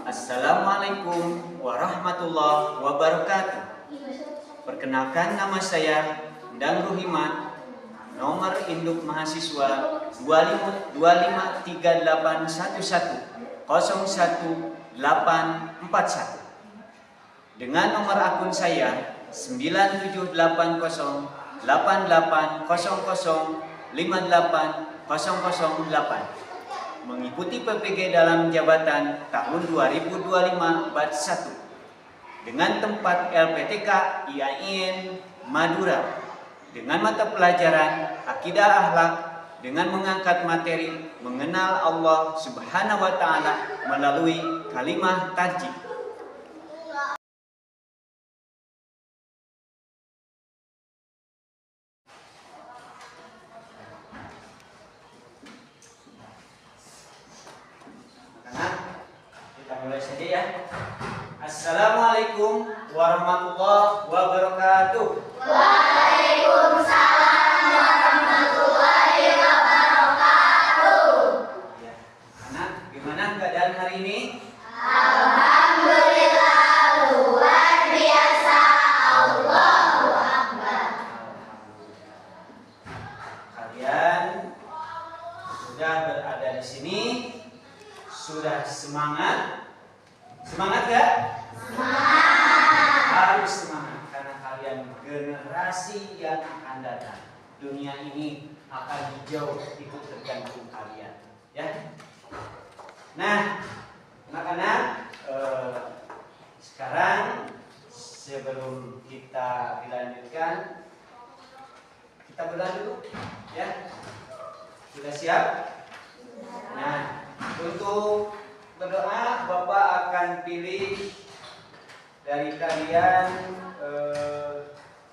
Assalamualaikum warahmatullahi wabarakatuh. Perkenalkan, nama saya Endang Ruhimat, nomor induk mahasiswa 253811011841 dengan nomor akun saya 978088005808, mengikuti PPG dalam jabatan tahun 2025 batch 1 dengan tempat LPTK IAIN Madura dengan mata pelajaran Akidah Akhlak dengan mengangkat materi mengenal Allah Subhanahu wa Ta'ala melalui kalimah tajib. Kita mulai saja ya. Assalamualaikum warahmatullahi wabarakatuh. Waalaikumsalam warahmatullahi wabarakatuh. Ya, anak, gimana keadaan hari ini? Alhamdulillah, luar biasa. Allahu Akbar. Kalian sudah berada di sini, sudah semangat? Semangat gak? Harus semangat karena kalian generasi yang akan datang. Dunia ini akan hijau ikut tergantung kalian, ya. Nah, anak-anak, sekarang sebelum kita dilanjutkan, kita berdoa dulu, ya. Sudah siap? Nah, untuk berdoa, Bapak akan pilih dari kalian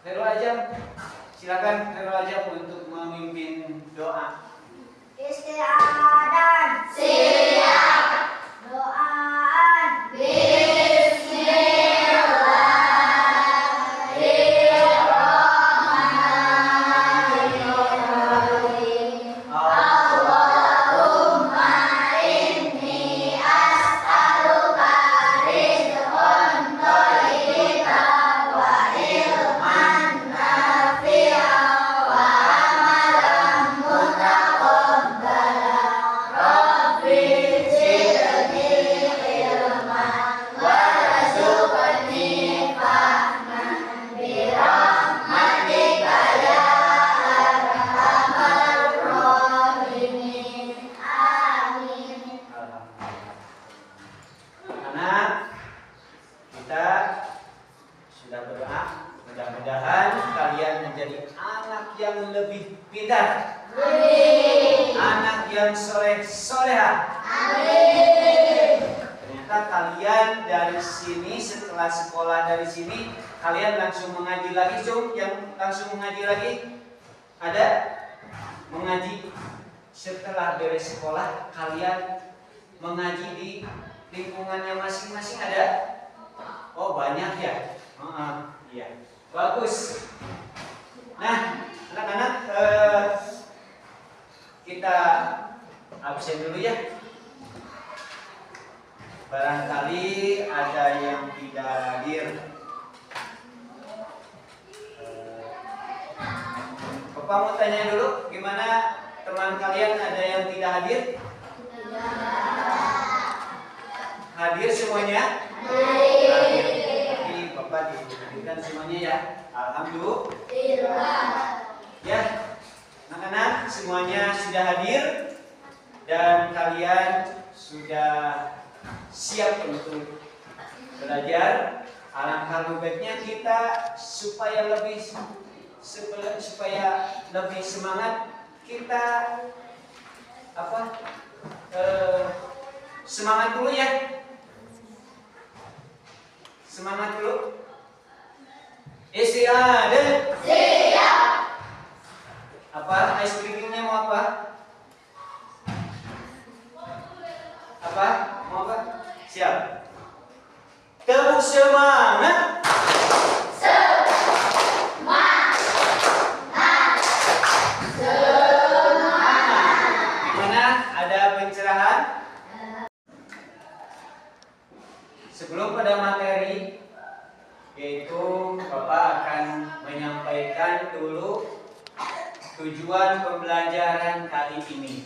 Khairul Ajam. Silakan Khairul Ajam untuk memimpin doa. Isti'adah. Siap. Doaan. Bismillahirrahmanirrahim. Allahumma inni as'aluka rizqan thayyiban wa ilman nafi'an wa amalan mutaqabbalan. Rabbi zidni ilman warzuqni fahman birahmatika ya arhamar rahimin. Amin. Anak, kita sudah berdoa. Mudah-mudahan kalian menjadi anak yang lebih pintar, anak yang soleh-solehah. Ternyata kalian dari sini, setelah sekolah dari sini, kalian langsung mengaji lagi. Yang langsung mengaji lagi ada? Mengaji setelah beres sekolah, kalian mengaji di lingkungannya masing-masing ada? Oh, banyak ya? Iya, bagus. Nah, anak-anak, kita absen dulu ya. Barangkali ada yang tidak hadir. Bapak mau tanya dulu, gimana teman kalian, ada yang tidak hadir? Hadir semuanya? Hadir. Jadi Bapak dihadirkan semuanya ya. Alhamdulillah. Ya, anak-anak semuanya sudah hadir dan kalian sudah siap untuk belajar. Alangkah lebih baiknya kita supaya lebih semangat, kita semangat dulu ya. Semangat dulu. Isti'adah. Siap. Apa? Ice breaking-nya mau apa? Apa? Mau apa? Siap. Tepuk semangat. Semangat. Semangat. Gimana? Ada pencerahan? sebelum pada materi, yaitu Bapak akan menyampaikan dulu tujuan pembelajaran kali ini.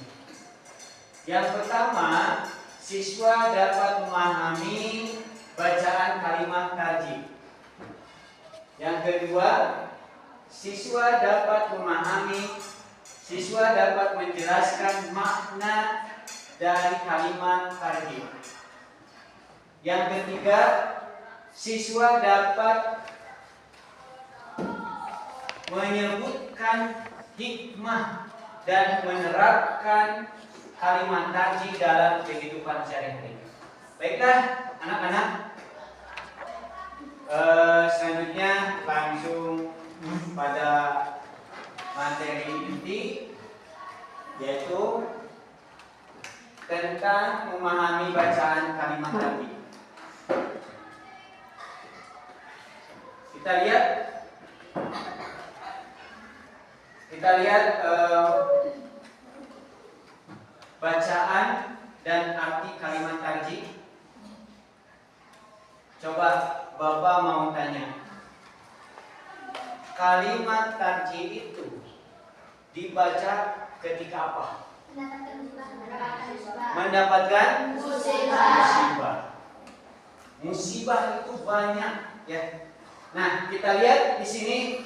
Yang pertama, siswa dapat memahami bacaan kalimat tarjih. Yang kedua, siswa dapat menjelaskan makna dari kalimat tarjih. Yang ketiga, siswa dapat menyebutkan hikmah dan menerapkan kalimat tarjih dalam kehidupan sehari-hari. Baiklah, anak-anak. Selanjutnya langsung pada materi inti, yaitu tentang memahami bacaan kalimat tarjih. Kita lihat bacaan dan arti kalimat tarjih. Coba Bapak mau tanya, kalimat tarjih itu dibaca ketika apa? Mendapatkan musibah. Musibah itu banyak, ya. Nah, kita lihat di sini,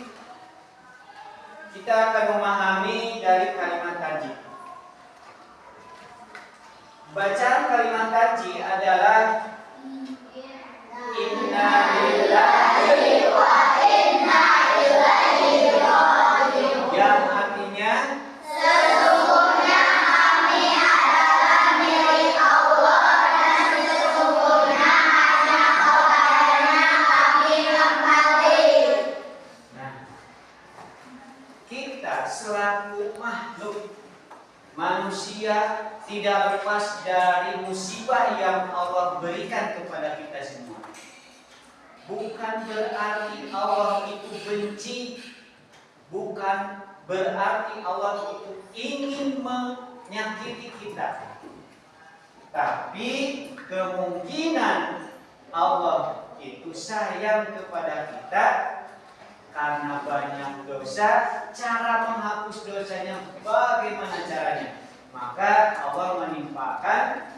kita akan memahami dari kalimat tarjih. Bacaan kalimat tarjih adalah Inna lillahi wa inna ilaihi raji'un, yang artinya Sesungguhnya kami adalah milik Allah dan sesungguhnya hanya kepadanya kami kembali. Nah, kita selaku makhluk manusia tidak lepas dari musibah yang Allah berikan kepada kita semua. Bukan berarti Allah itu benci, bukan berarti Allah itu ingin menyakiti kita. Tapi kemungkinan Allah itu sayang kepada kita karena banyak dosa. Cara menghapus dosanya bagaimana caranya? Maka Allah menimpakan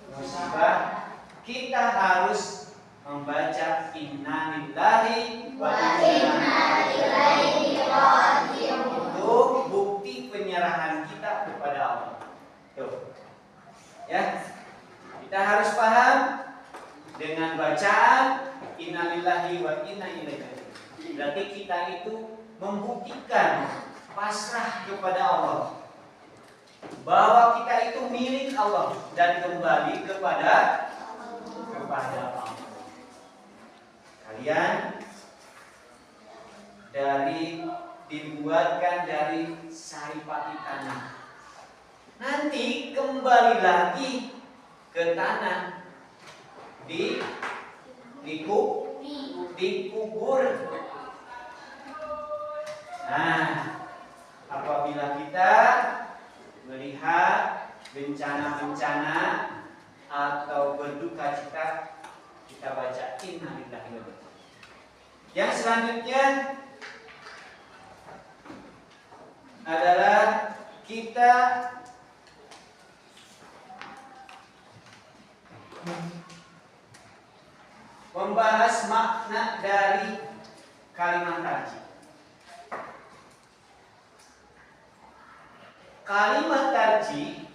musibah. Kita harus membaca Inna lillahi wa inna ilaihi raji'un untuk bukti penyerahan kita kepada Allah. Tuh. Ya. Kita harus paham dengan bacaan Inna lillahi wa inna ilaihi raji'un. Berarti kita itu membuktikan pasrah kepada Allah, bahwa kita itu milik Allah dan kembali kepada Allah. Kalian dibuatkan dari saripati tanah. Nanti kembali lagi ke tanah, dikubur. Nah, apabila kita melihat bencana-bencana atau berduka cita, kita baca Inna lillahi wa inna ilaihi raji'un. Yang selanjutnya adalah kita membahas makna dari kalimat tarjih. Kalimat tarjih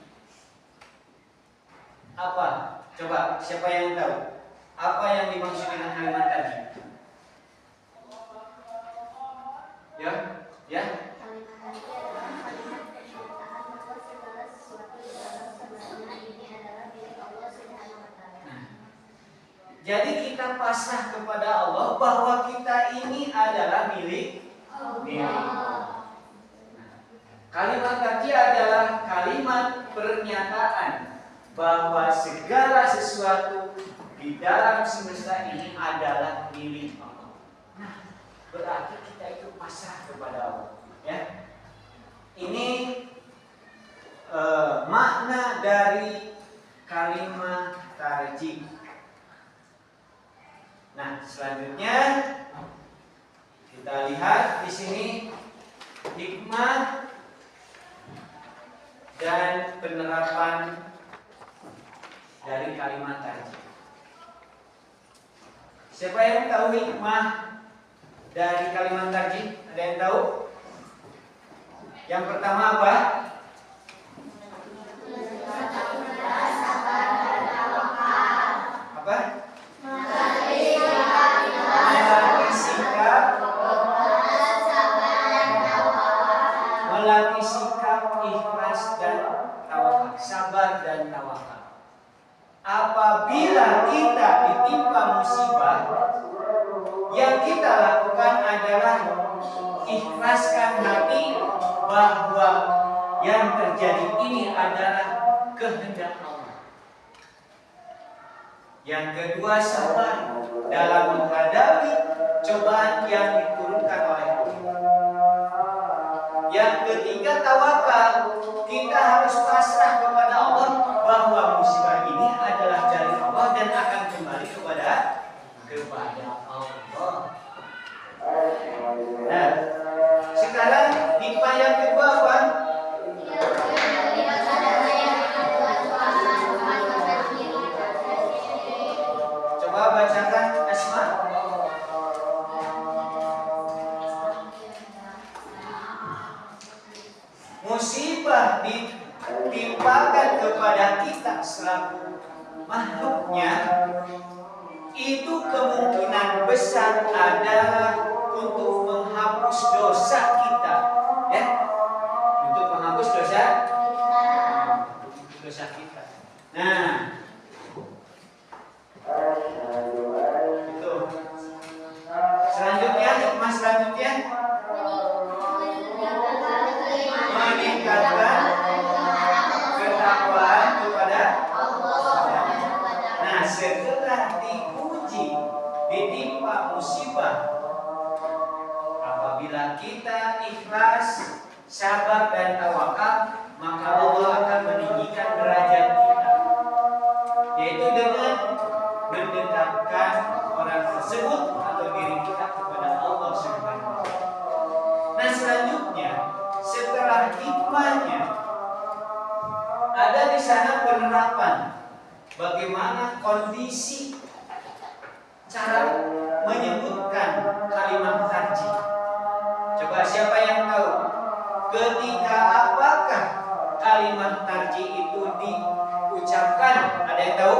apa? Coba siapa yang tahu? Apa yang dimaksud dengan kalimat tarjih? Ya? Kalimat tarjih adalah kalimat pernyataan bahwa segala sesuatu di dalam sebenarnya ini adalah milik Allah Subhanahu wa Ta'ala. Jadi kita pasrah kepada Allah bahwa kita ini adalah milik Allah. Kalimat tarjih adalah kalimat pernyataan bahwa segala sesuatu di dalam semesta ini adalah milik Allah. Nah, berarti kita itu pasrah kepada Allah. Ya, ini makna dari kalimat tarjih. Nah, selanjutnya kita lihat di sini hikmah dan penerapan dari kalimat tarjih. Siapa yang tahu hikmah dari kalimat tarjih? Ada yang tahu? Yang pertama apa? Apa? Melatih sikap ikhlas dan tawakal, sabar dan tawakal. Apabila kita ditimpa musibah, yang kita lakukan adalah ikhlaskan hati bahwa yang terjadi ini adalah kehendak Allah. Yang kedua, sabar dalam menghadapi cobaan yang diturunkan oleh Allah. Yang ketiga, tawakal. Kita harus pasrah kepada Allah bahwa musibah ini adalah dari Allah dan akan kembali kepada Allah. Nah, sekarang hikmah yang kedua apa? Coba bacakan Asma. Musibah ditimpakan kepada kita selaku makhluknya, itu kemungkinan besar adalah untuk menghapus dosa kita, ya, untuk menghapus dosa kita. Nah, itu. Selanjutnya, hikmah selanjutnya meningkatkan ketakwaan kepada Allah. Nah, setelah diuji, ditimpa musibah, apabila kita ikhlas, sabar dan tawakal, maka Allah akan meninggikan derajat kita, yaitu dengan mendekatkan orang tersebut atau diri kita kepada Allah Subhanahu wa Ta'ala. Nah, selanjutnya setelah hikmahnya ada di sana penerapan bagaimana kondisi cara menyebutkan kalimat tarjih. Coba siapa yang tahu ketika apakah kalimat tarjih itu diucapkan? Ada yang tahu?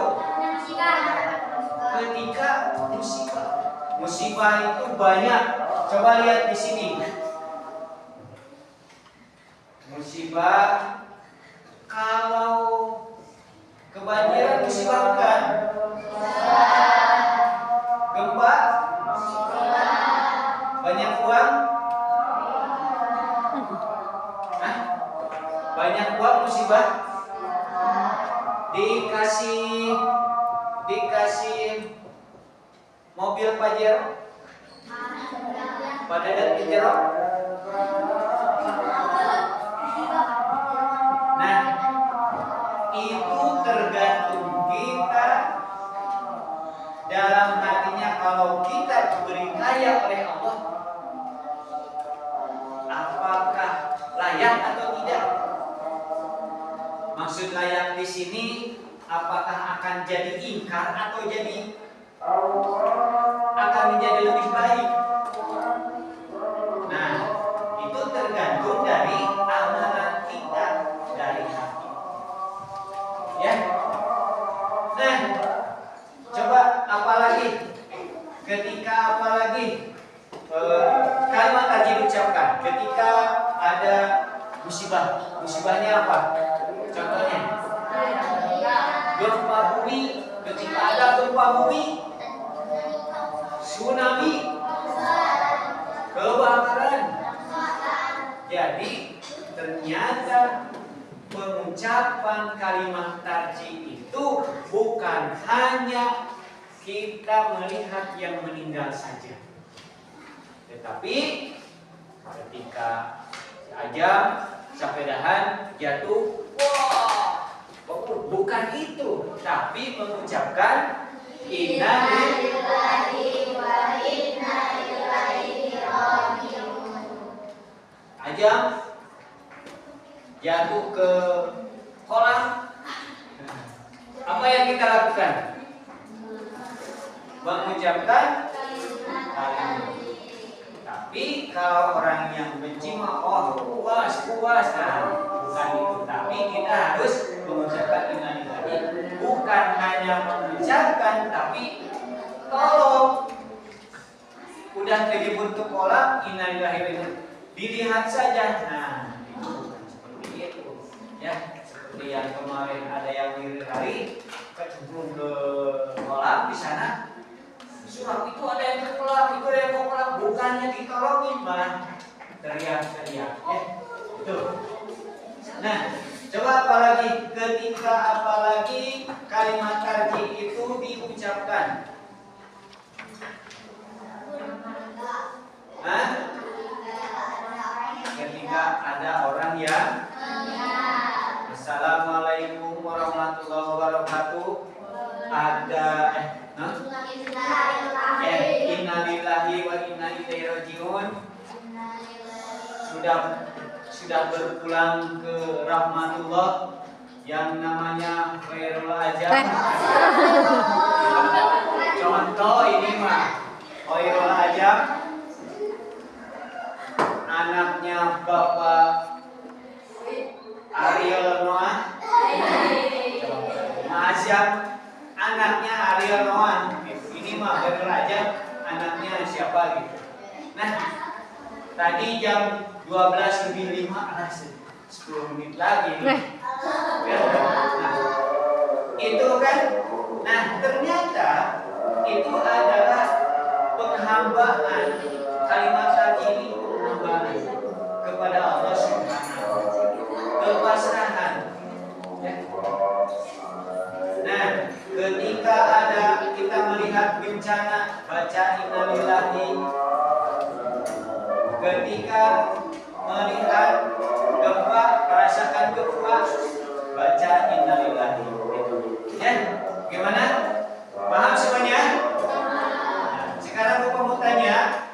Ketika musibah. Musibah itu banyak. Coba lihat di sini. Musibah, kalau kebanjiran musibah bukan? Gempa? Banyak uang? Hah? Banyak uang musibah? Dikasih mobil Pajero? Pada dan Pajero? Nah, itu tergantung kita dalam hatinya. Kalau kita diberi kaya oleh Allah, apakah layak atau tidak? Maksud layak di sini, apakah akan jadi ingkar atau akan menjadi lebih baik? Nah, itu tergantung dari amalan kita, dari hati. Ya. Nah, coba apalagi kalimat tarjih diucapkan ketika ada musibah. Musibahnya apa? Contohnya gempa bumi. Ketika ada gempa bumi, tsunami, kebakaran. Jadi ternyata pengucapan kalimat tarjih itu bukan hanya kita melihat yang meninggal saja, tetapi ketika ajam sepedahan jatuh, bukan itu, tapi mengucapkan inna lillahi jam jatuh ke kolam, apa yang kita lakukan? Mengucapkan kalimat. Tapi kalau orang yang benci mah puas. Nah, bukan itu. Tapi kita harus mengucapkan innalillahi. Bukan hanya mengucapkan, tapi tolong udah terjebur ke kolam, innalillahi dilihat saja. Nah, itu bukan seperti itu. Ya, seperti yang kemarin ada yang hari kecemplung ke kolam di sana. Surah itu ada yang ke kolam, itu ada yang ke kolam, bukannya ditolongin malah teriak-teriak. Itu. Nah, coba apalagi ketika kalimat tarjih itu diucapkan. Hah? Ketika ada orang yang Assalamualaikum warahmatullahi wabarakatuh. Ada innalillahi wa inna ilaihi rajiun. Sudah berpulang ke rahmatullah yang namanya khairul ajab. Contoh ini mah khairul ajab, anaknya Bapak Ariel Noah. Ajab anaknya Ariel Noah. Ini mah khairul ajab, anaknya siapa gitu. Nah, tadi jam 12:05, 10 menit lagi. Nah, itu kan. Nah, ternyata itu adalah penghambaan. Kalimat tadi ini penghambaan kepada Allah Subhanahu wa Ta'ala, kepasrahan. Ya. Nah, ketika kita melihat bencana, baca innalillahi. Ketika melihat gempa, merasakan gempa, baca innalillahi. Ya, gimana? Paham semuanya? Nah, sekarang Bapak mau tanya,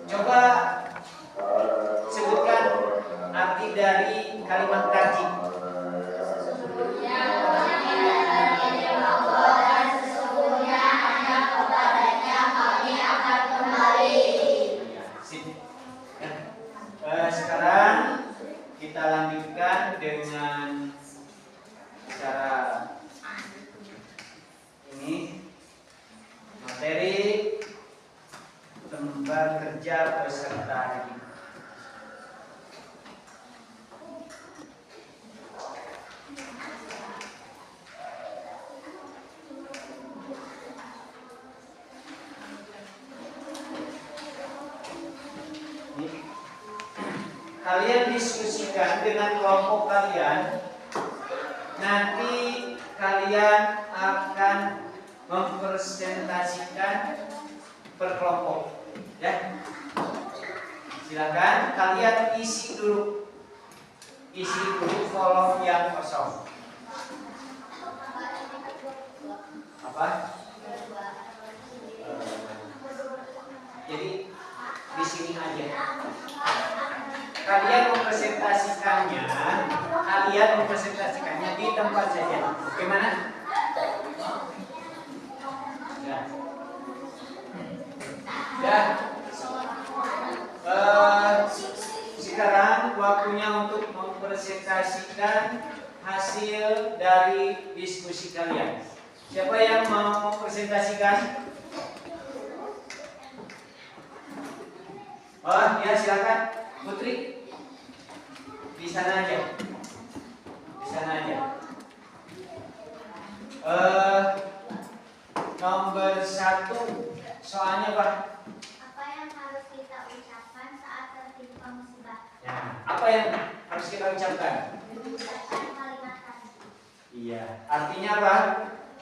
coba sebutkan arti dari kalimat tarjih. Sekarang kita lanjutkan dengan cara ini, materi lembar kerja peserta didik. Kalian diskusikan dengan kelompok kalian. Nanti kalian akan mempresentasikan per kelompok. Ya, silakan kalian isi dulu kolom yang kosong. Apa? Jadi di sini aja. Kalian mempresentasikannya di tempat saja. Bagaimana? Ya. Sekarang waktunya untuk mempresentasikan hasil dari diskusi kalian. Siapa yang mau mempresentasikan? Oh, ya silakan. Putri, di sana aja. Nomor 1, soalnya Pak. Apa yang harus kita ucapkan saat tertimpa musibah? Ya, apa yang harus kita ucapkan? Mengucapkan kalimat tarjih. Iya, artinya apa?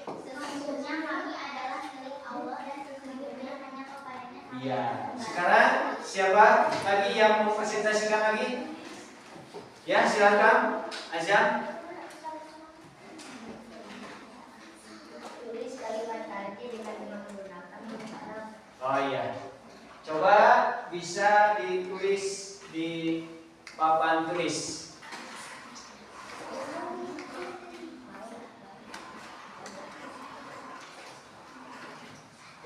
Sesungguhnya kami adalah milik Allah dan sesungguhnya hanya kepadanya. Iya. Sekarang siapa lagi yang mau presentasikan lagi? Ya, silakan. Azam. Tulis kalimat tarjih dengan menggunakan huruf Arab. Oh iya.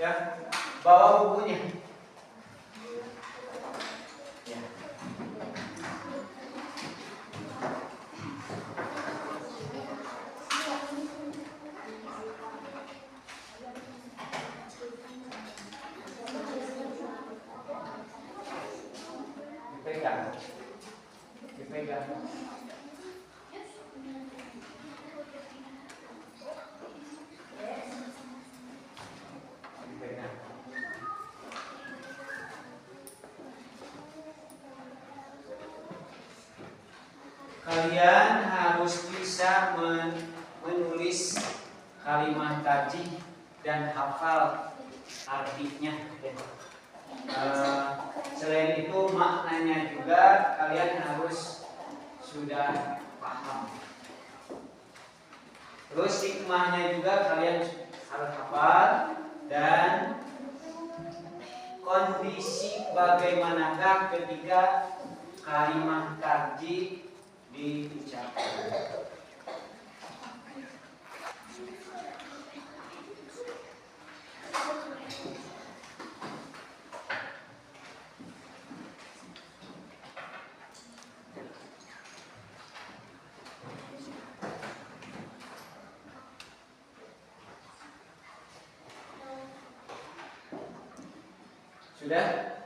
Ya, bawa bukunya. Ya. Dipegang. Dipegang. Kalian harus bisa menulis kalimat tajih dan hafal artinya. Selain itu maknanya juga kalian harus sudah paham. Terus hikmahnya juga kalian harus hafal, dan kondisi bagaimanakah ketika kalimat tajih diucapkan. Sudah?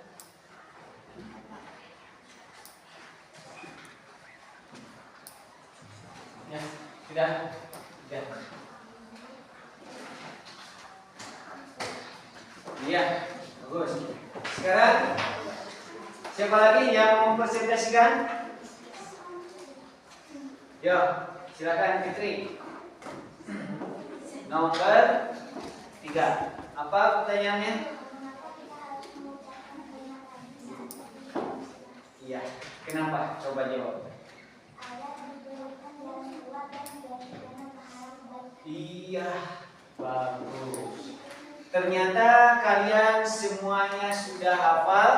Ya, sudah. Sudah. Iya, bagus. Sekarang siapa lagi yang mempresentasikan? Yo, silakan Fitri. Nomor 3. Apa pertanyaannya? Iya, kenapa? Coba jawab. Iya, bagus. Ternyata kalian semuanya sudah hafal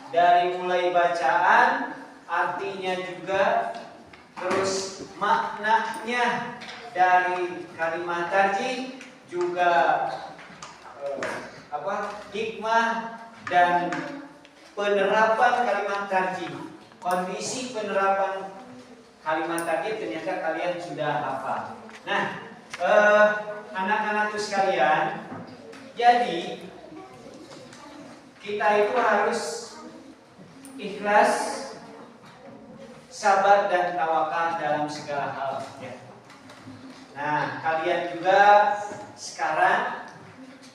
dari mulai bacaan, artinya juga, terus maknanya dari kalimat tajih juga hikmah dan penerapan kalimat tajih. Kondisi penerapan kalimat tajih ternyata kalian sudah hafal. Nah, anak-anakku sekalian, jadi kita itu harus ikhlas, sabar dan tawakal dalam segala hal. Ya. Nah, kalian juga sekarang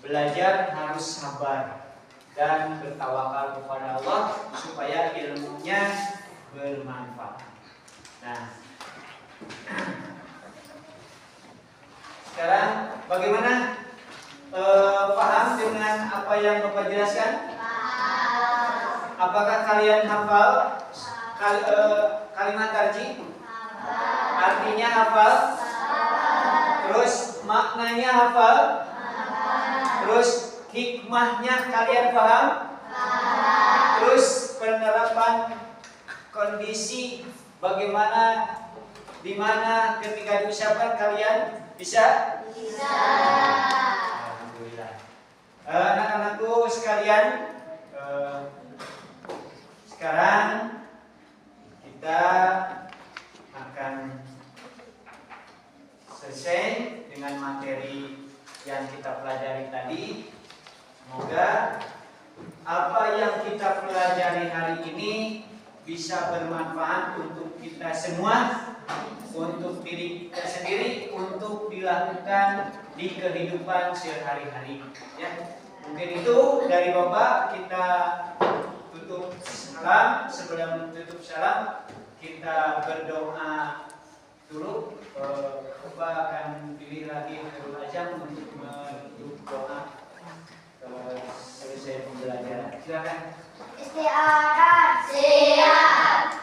belajar harus sabar dan bertawakal kepada Allah supaya ilmunya bermanfaat. Nah, sekarang bagaimana? Paham dengan apa yang Bapak jelaskan? Apakah kalian hafal kalimat tajih? Artinya hafal? Terus maknanya hafal? Terus hikmahnya kalian paham? Terus penerapan kondisi bagaimana, di mana ketika diucapkan kalian bisa? Bisa. Alhamdulillah. Anak-anakku sekalian, sekarang kita akan selesai dengan materi yang kita pelajari tadi. Semoga apa yang kita pelajari hari ini bisa bermanfaat untuk kita semua, untuk diri kita sendiri, untuk dilakukan di kehidupan sehari-hari. Ya, mungkin itu dari Bapak. Kita tutup salam. Sebelum tutup salam, kita berdoa dulu. Bapak akan pilih lagi Nurul Azam untuk menutup doa selesai pembelajaran. Silakan. Istiadat. Siap.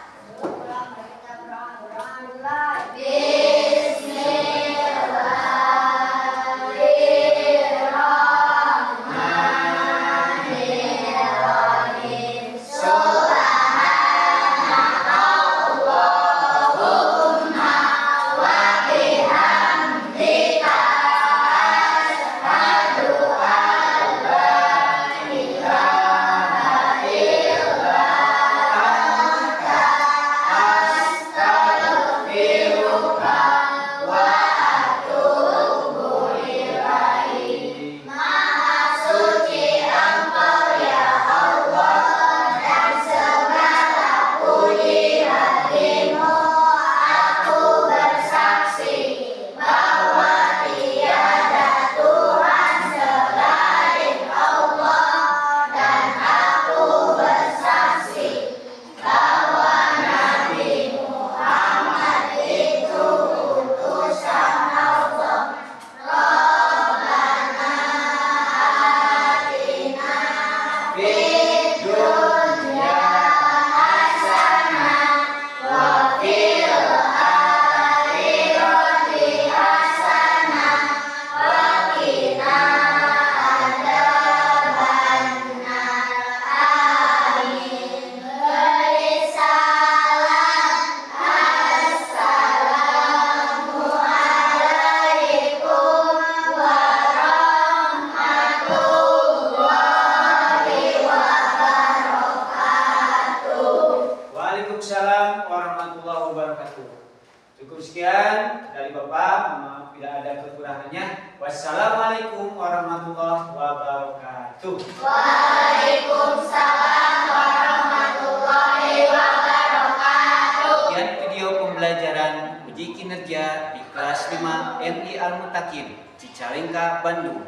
Wassalamualaikum warahmatullahi wabarakatuh. Waalaikumsalam warahmatullahi wabarakatuh. Sekian video pembelajaran uji kinerja di kelas 5 MI Al-Mutakin, Cicalengka, Bandung.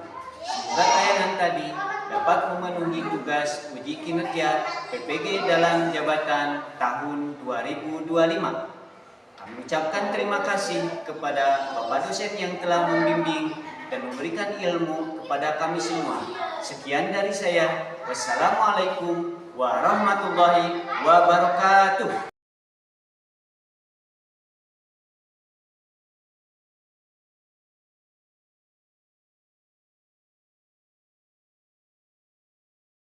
Semoga tayangan tadi dapat memenuhi tugas uji kinerja PPG dalam jabatan tahun 2025. Kami ucapkan terima kasih kepada Bapak dosen yang telah membimbing dan memberikan ilmu kepada kami semua. Sekian dari saya. Wassalamualaikum warahmatullahi wabarakatuh.